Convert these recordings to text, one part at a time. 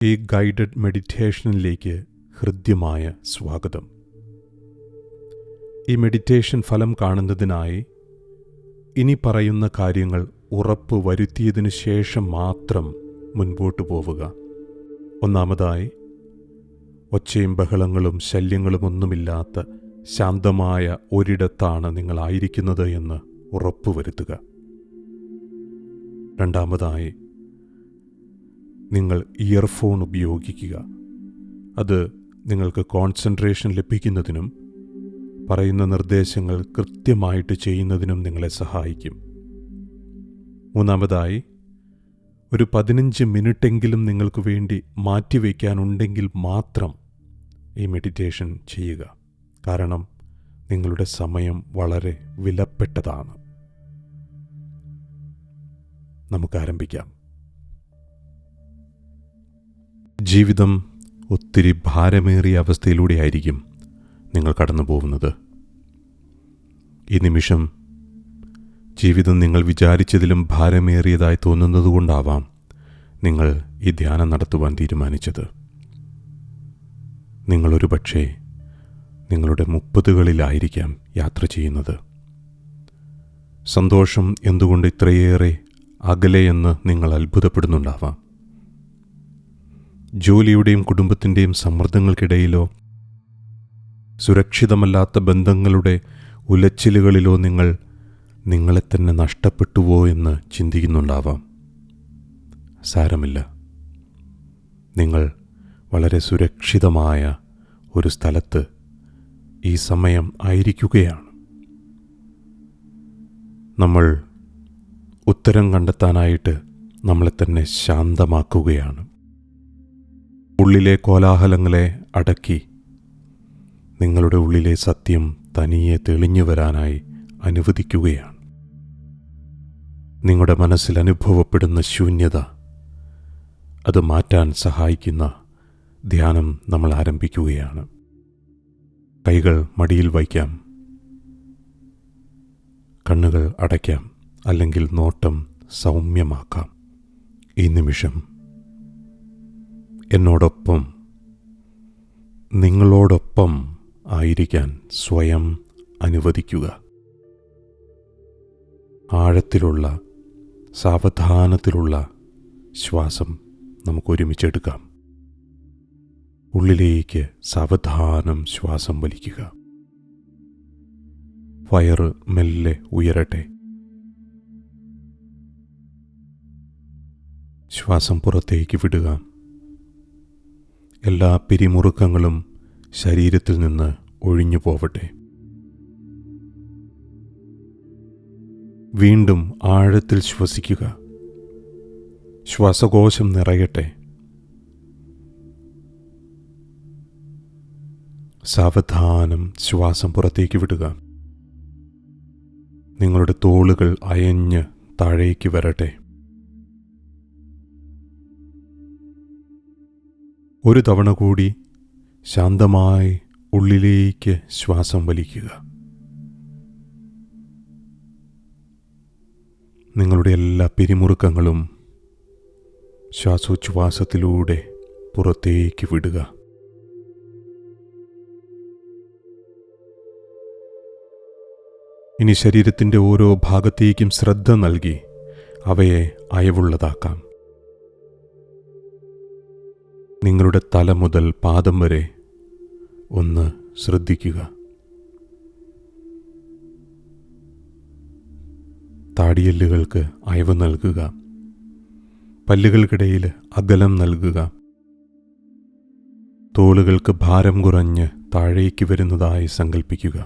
ഈ ഗൈഡഡ് മെഡിറ്റേഷനിലേക്ക് ഹൃദ്യമായ സ്വാഗതം. ഈ മെഡിറ്റേഷൻ ഫലം കാണുന്നതിനായി ഇനി പറയുന്ന കാര്യങ്ങൾ ഉറപ്പ് വരുത്തിയതിനു ശേഷം മാത്രം മുൻപോട്ട് പോവുക. ഒന്നാമതായി, ഒച്ചയും ബഹളങ്ങളും ശല്യങ്ങളുമൊന്നുമില്ലാത്ത ശാന്തമായ ഒരിടത്താണ് നിങ്ങളായിരിക്കുന്നത് എന്ന് ഉറപ്പുവരുത്തുക. രണ്ടാമതായി, നിങ്ങൾ ഇയർഫോൺ ഉപയോഗിക്കുക. അത് നിങ്ങൾക്ക് കോൺസെൻട്രേഷൻ ലഭിക്കുന്നതിനും പറയുന്ന നിർദ്ദേശങ്ങൾ കൃത്യമായിട്ട് ചെയ്യുന്നതിനും നിങ്ങളെ സഹായിക്കും. മൂന്നാമതായി, ഒരു 15 മിനിറ്റെങ്കിലും നിങ്ങൾക്ക് വേണ്ടി മാറ്റിവെക്കാനുണ്ടെങ്കിൽ മാത്രം ഈ മെഡിറ്റേഷൻ ചെയ്യുക. കാരണം നിങ്ങളുടെ സമയം വളരെ വിലപ്പെട്ടതാണ്. നമുക്ക് ആരംഭിക്കാം. ജീവിതം ഒത്തിരി ഭാരമേറിയ അവസ്ഥയിലൂടെ ആയിരിക്കും നിങ്ങൾ കടന്നു പോകുന്നത്. ഈ നിമിഷം ജീവിതം നിങ്ങൾ വിചാരിച്ചതിലും ഭാരമേറിയതായി തോന്നുന്നതുകൊണ്ടാവാം നിങ്ങൾ ഈ ധ്യാനം നടത്തുവാൻ തീരുമാനിച്ചത്. നിങ്ങളൊരു പക്ഷേ നിങ്ങളുടെ 30കളിലായിരിക്കാം യാത്ര ചെയ്യുന്നത്. സന്തോഷം എന്തുകൊണ്ട് ഇത്രയേറെ അകലെയെന്ന് നിങ്ങൾ അത്ഭുതപ്പെടുന്നുണ്ടാവാം. ജോലിയുടെയും കുടുംബത്തിൻ്റെയും സമ്മർദ്ദങ്ങൾക്കിടയിലോ സുരക്ഷിതമല്ലാത്ത ബന്ധങ്ങളുടെ ഉലച്ചിലുകളിലോ നിങ്ങളെ തന്നെ നഷ്ടപ്പെട്ടുവോ എന്ന് ചിന്തിക്കുന്നുണ്ടാവാം. സാരമില്ല, നിങ്ങൾ വളരെ സുരക്ഷിതമായ ഒരു സ്ഥലത്ത് ഈ സമയം ആയിരിക്കുകയാണ്. നമ്മൾ ഉത്തരം കണ്ടെത്താനായിട്ട് നമ്മളെ തന്നെ ശാന്തമാക്കുകയാണ്. ഉള്ളിലെ കോലാഹലങ്ങളെ അടക്കി നിങ്ങളുടെ ഉള്ളിലെ സത്യം തനിയെ തെളിഞ്ഞു വരാനായി അനുവദിക്കുകയാണ്. നിങ്ങളുടെ മനസ്സിൽ അനുഭവപ്പെടുന്ന ശൂന്യത അത് മാറ്റാൻ സഹായിക്കുന്ന ധ്യാനം നമ്മൾ ആരംഭിക്കുകയാണ്. കൈകൾ മടിയിൽ വയ്ക്കാം, കണ്ണുകൾ അടയ്ക്കാം, അല്ലെങ്കിൽ നോട്ടം സൗമ്യമാക്കാം. ഈ നിമിഷം എന്നോടൊപ്പം, നിങ്ങളോടൊപ്പം ആയിരിക്കാൻ സ്വയം അനുവദിക്കുക. ആഴത്തിലുള്ള സാവധാനത്തിലുള്ള ശ്വാസം നമുക്കൊരുമിച്ചെടുക്കാം. ഉള്ളിലേക്ക് സാവധാനം ശ്വാസം വലിക്കുക. വയറ് മെല്ലെ ഉയരട്ടെ. ശ്വാസം പുറത്തേക്ക് വിടുക. എല്ലാ പിരിമുറുക്കങ്ങളും ശരീരത്തിൽ നിന്ന് ഒഴിഞ്ഞു പോവട്ടെ. വീണ്ടും ആഴത്തിൽ ശ്വസിക്കുക. ശ്വാസകോശം നിറയട്ടെ. സാവധാനം ശ്വാസം പുറത്തേക്ക് വിടുക. നിങ്ങളുടെ തോളുകൾ അയഞ്ഞ് താഴേക്ക് വരട്ടെ. ഒരു തവണ കൂടി ശാന്തമായി ഉള്ളിലേക്ക് ശ്വാസം വലിക്കുക. നിങ്ങളുടെ എല്ലാ പിരിമുറുക്കങ്ങളും ശ്വാസോച്ഛ്വാസത്തിലൂടെ പുറത്തേക്ക് വിടുക. ഇനി ശരീരത്തിൻ്റെ ഓരോ ഭാഗത്തേക്കും ശ്രദ്ധ നൽകി അവയെ അയവുള്ളതാക്കാം. നിങ്ങളുടെ തല മുതൽ പാദം വരെ ഒന്ന് ശ്രദ്ധിക്കുക. താടിയെല്ലുകൾക്ക് അയവ് നൽകുക. പല്ലുകൾക്കിടയിൽ അകലം നൽകുക. തോളുകൾക്ക് ഭാരം കുറഞ്ഞ് താഴേക്ക് വരുന്നതായി സങ്കൽപ്പിക്കുക.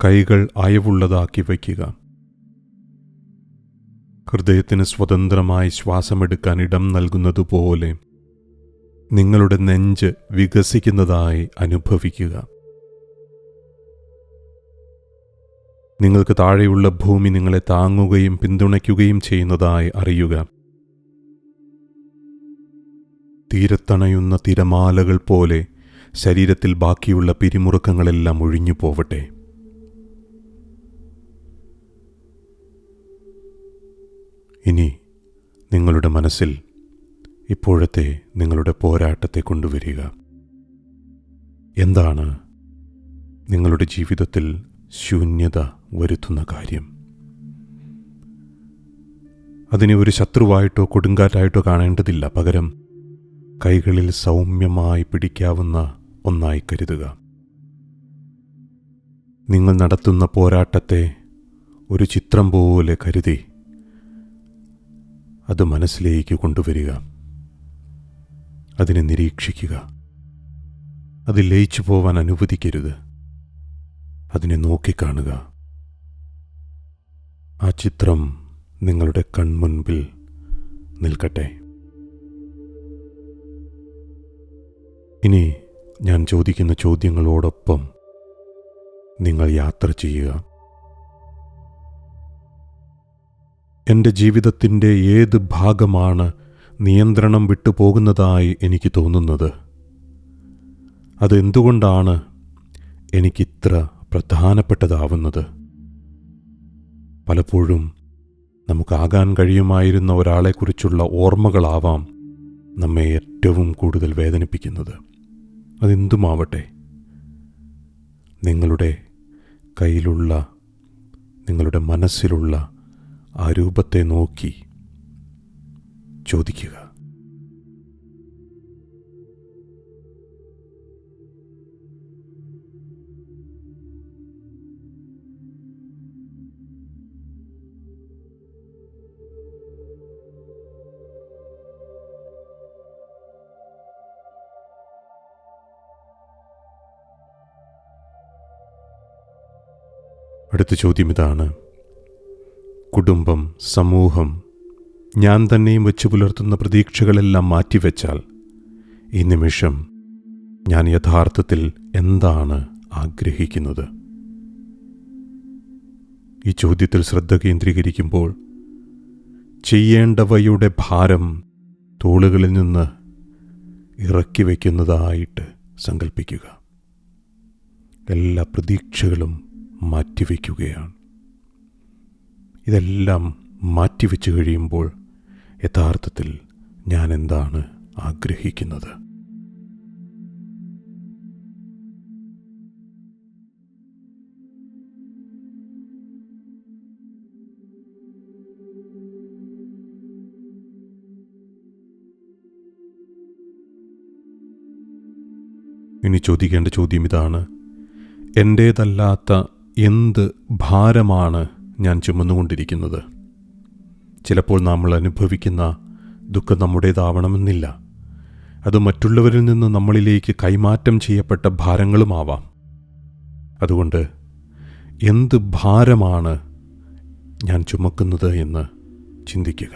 കൈകൾ അയവുള്ളതാക്കി വയ്ക്കുക. ഹൃദയത്തിന് സ്വതന്ത്രമായി ശ്വാസമെടുക്കാൻ ഇടം നൽകുന്നതുപോലെ നിങ്ങളുടെ നെഞ്ച് വികസിക്കുന്നതായി അനുഭവിക്കുക. നിങ്ങൾക്ക് താഴെയുള്ള ഭൂമി നിങ്ങളെ താങ്ങുകയും പിന്തുണയ്ക്കുകയും ചെയ്യുന്നതായി അറിയുക. തീരത്തണയുന്ന തിരമാലകൾ പോലെ ശരീരത്തിൽ ബാക്കിയുള്ള പിരിമുറുക്കങ്ങളെല്ലാം ഒഴിഞ്ഞു പോവട്ടെ. ഇനി നിങ്ങളുടെ മനസ്സിൽ ഇപ്പോഴത്തെ നിങ്ങളുടെ പോരാട്ടത്തെ കൊണ്ടുവരിക. എന്താണ് നിങ്ങളുടെ ജീവിതത്തിൽ ശൂന്യത വരുത്തുന്ന കാര്യം? അതിനെ ഒരു ശത്രുവായിട്ടോ കൊടുങ്കാറ്റായിട്ടോ കാണേണ്ടതില്ല. പകരം കൈകളിൽ സൗമ്യമായി പിടിക്കാവുന്ന ഒന്നായി കരുതുക. നിങ്ങൾ നടത്തുന്ന പോരാട്ടത്തെ ഒരു ചിത്രം പോലെ കരുതി അത് മനസ്സിലേക്ക് കൊണ്ടുവരിക. അതിനെ നിരീക്ഷിക്കുക. അത് ലയിച്ചു പോവാൻ അനുവദിക്കരുത്. അതിനെ നോക്കിക്കാണുക. ആ ചിത്രം നിങ്ങളുടെ കൺമുൻപിൽ നിൽക്കട്ടെ. ഇനി ഞാൻ ചോദിക്കുന്ന ചോദ്യങ്ങളോടൊപ്പം നിങ്ങൾ യാത്ര ചെയ്യുക. എൻ്റെ ജീവിതത്തിൻ്റെ ഏത് ഭാഗമാണ് നിയന്ത്രണം വിട്ടുപോകുന്നതായി എനിക്ക് തോന്നുന്നത്? അതെന്തുകൊണ്ടാണ് എനിക്കിത്ര പ്രധാനപ്പെട്ടതാവുന്നത്? പലപ്പോഴും നമുക്കാകാൻ കഴിയുമായിരുന്ന ഒരാളെക്കുറിച്ചുള്ള ഓർമ്മകളാവാം നമ്മെ ഏറ്റവും കൂടുതൽ വേദനിപ്പിക്കുന്നത്. അതെന്തുമാവട്ടെ, നിങ്ങളുടെ കയ്യിലുള്ള, നിങ്ങളുടെ മനസ്സിലുള്ള ആ രൂപത്തെ നോക്കി ചോദിക്കുക, അടുത്ത ചോദ്യം ഇതാണ്: കുടുംബം, സമൂഹം, ഞാൻ തന്നെയും വെച്ച് പുലർത്തുന്ന പ്രതീക്ഷകളെല്ലാം മാറ്റിവെച്ചാൽ ഈ നിമിഷം ഞാൻ യഥാർത്ഥത്തിൽ എന്താണ് ആഗ്രഹിക്കുന്നത്? ഈ ചോദ്യത്തിൽ ശ്രദ്ധ കേന്ദ്രീകരിക്കുമ്പോൾ ചെയ്യേണ്ടവയുടെ ഭാരം തോളുകളിൽ നിന്ന് ഇറക്കി വയ്ക്കുന്നതായിട്ട് സങ്കല്പിക്കുക. എല്ലാ പ്രതീക്ഷകളും മാറ്റിവെക്കുകയാണ്. ഇതെല്ലാം മാറ്റിവെച്ച് കഴിയുമ്പോൾ യഥാർത്ഥത്തിൽ ഞാൻ എന്താണ് ആഗ്രഹിക്കുന്നത്? ഇനി ചോദിക്കേണ്ട ചോദ്യം ഇതാണ്: എൻ്റേതല്ലാത്ത എന്ത് ഭാരമാണ് ഞാൻ ചുമന്നുകൊണ്ടിരിക്കുന്നത്? ചിലപ്പോൾ നമ്മൾ അനുഭവിക്കുന്ന ദുഃഖം നമ്മുടേതാവണമെന്നില്ല. അത് മറ്റുള്ളവരിൽ നിന്ന് നമ്മളിലേക്ക് കൈമാറ്റം ചെയ്യപ്പെട്ട ഭാരങ്ങളുമാവാം. അതുകൊണ്ട് എന്ത് ഭാരമാണ് ഞാൻ ചുമക്കുന്നത് എന്ന് ചിന്തിക്കുക.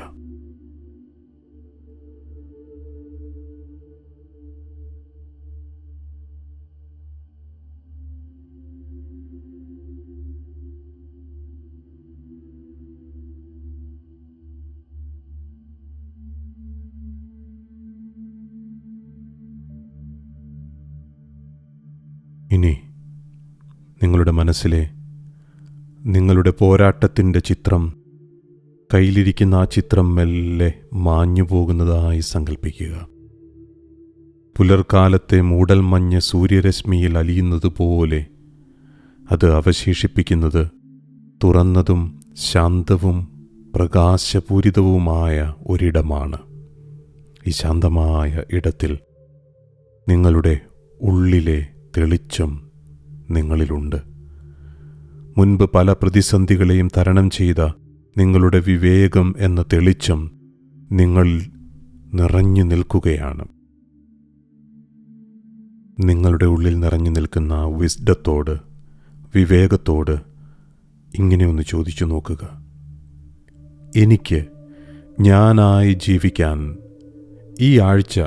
ഇനി നിങ്ങളുടെ മനസ്സിലെ നിങ്ങളുടെ പോരാട്ടത്തിൻ്റെ ചിത്രം, കയ്യിലിരിക്കുന്ന ആ ചിത്രം മെല്ലെ മാഞ്ഞു പോകുന്നതായി സങ്കല്പിക്കുക. പുലർക്കാലത്തെ മൂടൽമഞ്ഞ് സൂര്യരശ്മിയിൽ അലിയുന്നത് പോലെ അത് അവശേഷിപ്പിക്കുന്നത് തുറന്നതും ശാന്തവും പ്രകാശപൂരിതവുമായ ഒരിടമാണ്. ഈ ശാന്തമായ ഇടത്തിൽ നിങ്ങളുടെ ഉള്ളിലെ തെളിച്ചം നിങ്ങളിലുണ്ട്. മുൻപ് പല പ്രതിസന്ധികളെയും തരണം ചെയ്ത നിങ്ങളുടെ വിവേകം എന്ന തെളിച്ചം നിങ്ങളിൽ നിറഞ്ഞു നിൽക്കുകയാണ്. നിങ്ങളുടെ ഉള്ളിൽ നിറഞ്ഞു നിൽക്കുന്ന വിസ്ഡത്തോട്, വിവേകത്തോട് ഇങ്ങനെ ഒന്ന് ചോദിച്ചു നോക്കുക: എനിക്ക് ഞാനായി ജീവിക്കാൻ ഈ ആഴ്ച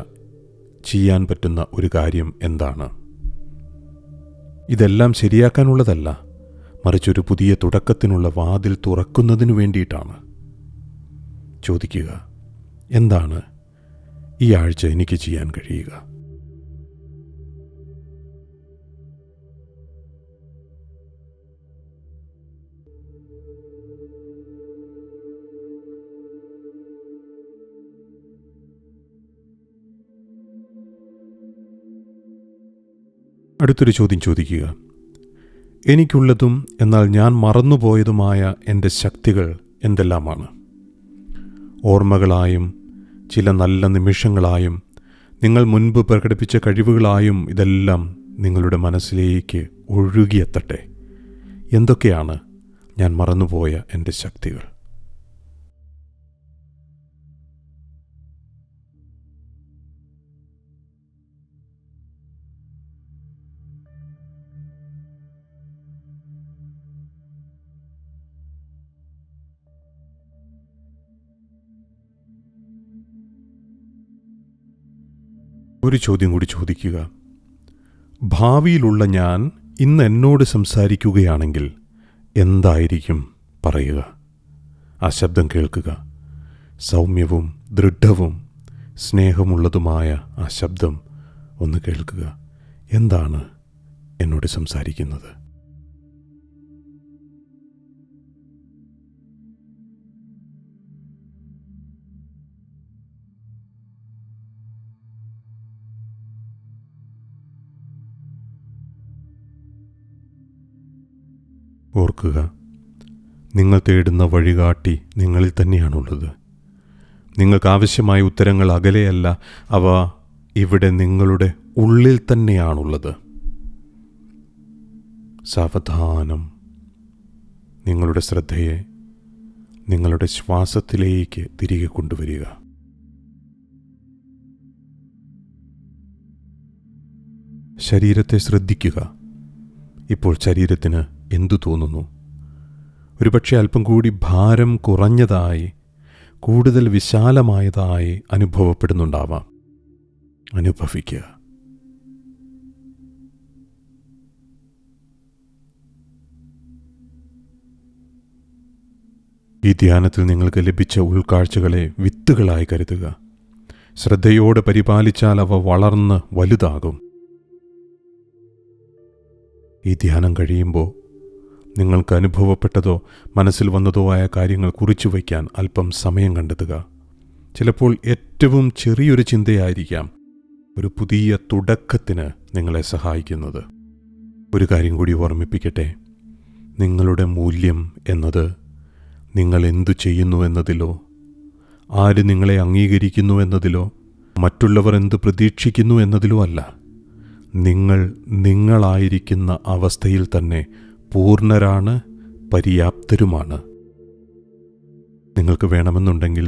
ചെയ്യാൻ പറ്റുന്ന ഒരു കാര്യം എന്താണ്? ഇതെല്ലാം ശരിയാക്കാനുള്ളതല്ല, മറിച്ചൊരു പുതിയ തുടക്കത്തിനുള്ള വാതിൽ തുറക്കുന്നതിനു വേണ്ടിയിട്ടാണ്. ചോദിക്കുക, എന്താണ് ഈ ആഴ്ച എനിക്ക് ചെയ്യാൻ കഴിയുക? അടുത്തൊരു ചോദ്യം ചോദിക്കുക. എനിക്കുള്ളതും എന്നാൽ ഞാൻ മറന്നുപോയതുമായ എൻ്റെ ശക്തികൾ എന്തെല്ലാമാണ്? ഓർമ്മകളായും ചില നല്ല നിമിഷങ്ങളായും നിങ്ങൾ മുൻപ് പ്രകടിപ്പിച്ച കഴിവുകളായും ഇതെല്ലാം നിങ്ങളുടെ മനസ്സിലേക്ക് ഒഴുകിയെത്തട്ടെ. എന്തൊക്കെയാണ് ഞാൻ മറന്നുപോയ എൻ്റെ ശക്തികൾ? ഒരു ചോദ്യം കൂടി ചോദിക്കുക. ഭാവിയിലുള്ള ഞാൻ ഇന്ന് എന്നോട് സംസാരിക്കുകയാണെങ്കിൽ എന്തായിരിക്കും പറയുക? ആ ശബ്ദം കേൾക്കുക. സൗമ്യവും ദൃഢവും സ്നേഹമുള്ളതുമായ ആ ശബ്ദം ഒന്ന് കേൾക്കുക. എന്താണ് എന്നോട് സംസാരിക്കുന്നത്? ഓർക്കുക, നിങ്ങൾ തേടുന്ന വഴികാട്ടി നിങ്ങളിൽ തന്നെയാണുള്ളത്. നിങ്ങൾക്കാവശ്യമായ ഉത്തരങ്ങൾ അകലെയല്ല, അവ ഇവിടെ നിങ്ങളുടെ ഉള്ളിൽ തന്നെയാണുള്ളത്. സാവധാനം നിങ്ങളുടെ ശ്രദ്ധയെ നിങ്ങളുടെ ശ്വാസത്തിലേക്ക് തിരികെ കൊണ്ടുവരിക. ശരീരത്തെ ശ്രദ്ധിക്കുക. ഇപ്പോൾ ശരീരത്തിന് എന്തു തോന്നുന്നു? ഒരുപക്ഷെ അല്പം കൂടി ഭാരം കുറഞ്ഞതായി, കൂടുതൽ വിശാലമായതായി അനുഭവപ്പെടുന്നുണ്ടാവാം. അനുഭവിക്കുക. ഈ ധ്യാനത്തിൽ നിങ്ങൾക്ക് ലഭിച്ച ഉൾക്കാഴ്ചകളെ വിത്തുകളായി കരുതുക. ശ്രദ്ധയോടെ പരിപാലിച്ചാൽ അവ വളർന്ന് വലുതാകും. ഈ ധ്യാനം കഴിയുമ്പോൾ നിങ്ങൾക്ക് അനുഭവപ്പെട്ടതോ മനസ്സിൽ വന്നതോ ആയ കാര്യങ്ങൾ കുറിച്ചു വയ്ക്കാൻ അല്പം സമയം കണ്ടെത്തുക. ചിലപ്പോൾ ഏറ്റവും ചെറിയൊരു ചിന്തയായിരിക്കാം ഒരു പുതിയ തുടക്കത്തിന് നിങ്ങളെ സഹായിക്കുന്നത്. ഒരു കാര്യം കൂടി ഓർമ്മിപ്പിക്കട്ടെ. നിങ്ങളുടെ മൂല്യം എന്നത് നിങ്ങൾ എന്തു ചെയ്യുന്നു എന്നതിലോ, ആര് നിങ്ങളെ അംഗീകരിക്കുന്നു എന്നതിലോ, മറ്റുള്ളവർ എന്ത് പ്രതീക്ഷിക്കുന്നു എന്നതിലോ അല്ല. നിങ്ങൾ നിങ്ങളായിരിക്കുന്ന അവസ്ഥയിൽ തന്നെ പൂർണ്ണരാണ്, പര്യാപ്തരുമാണ്. നിങ്ങൾക്ക് വേണമെന്നുണ്ടെങ്കിൽ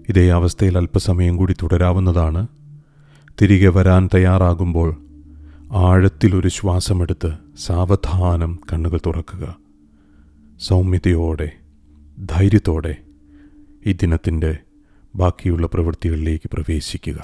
ഇതേ അവസ്ഥയിൽ അല്പസമയം കൂടി തുടരാവുന്നതാണ്. തിരികെ വരാൻ തയ്യാറാകുമ്പോൾ ആഴത്തിലൊരു ശ്വാസമെടുത്ത് സാവധാനം കണ്ണുകൾ തുറക്കുക. സൗമ്യതയോടെ, ധൈര്യത്തോടെ ഈ ദിനത്തിൻ്റെ ബാക്കിയുള്ള പ്രവൃത്തികളിലേക്ക് പ്രവേശിക്കുക.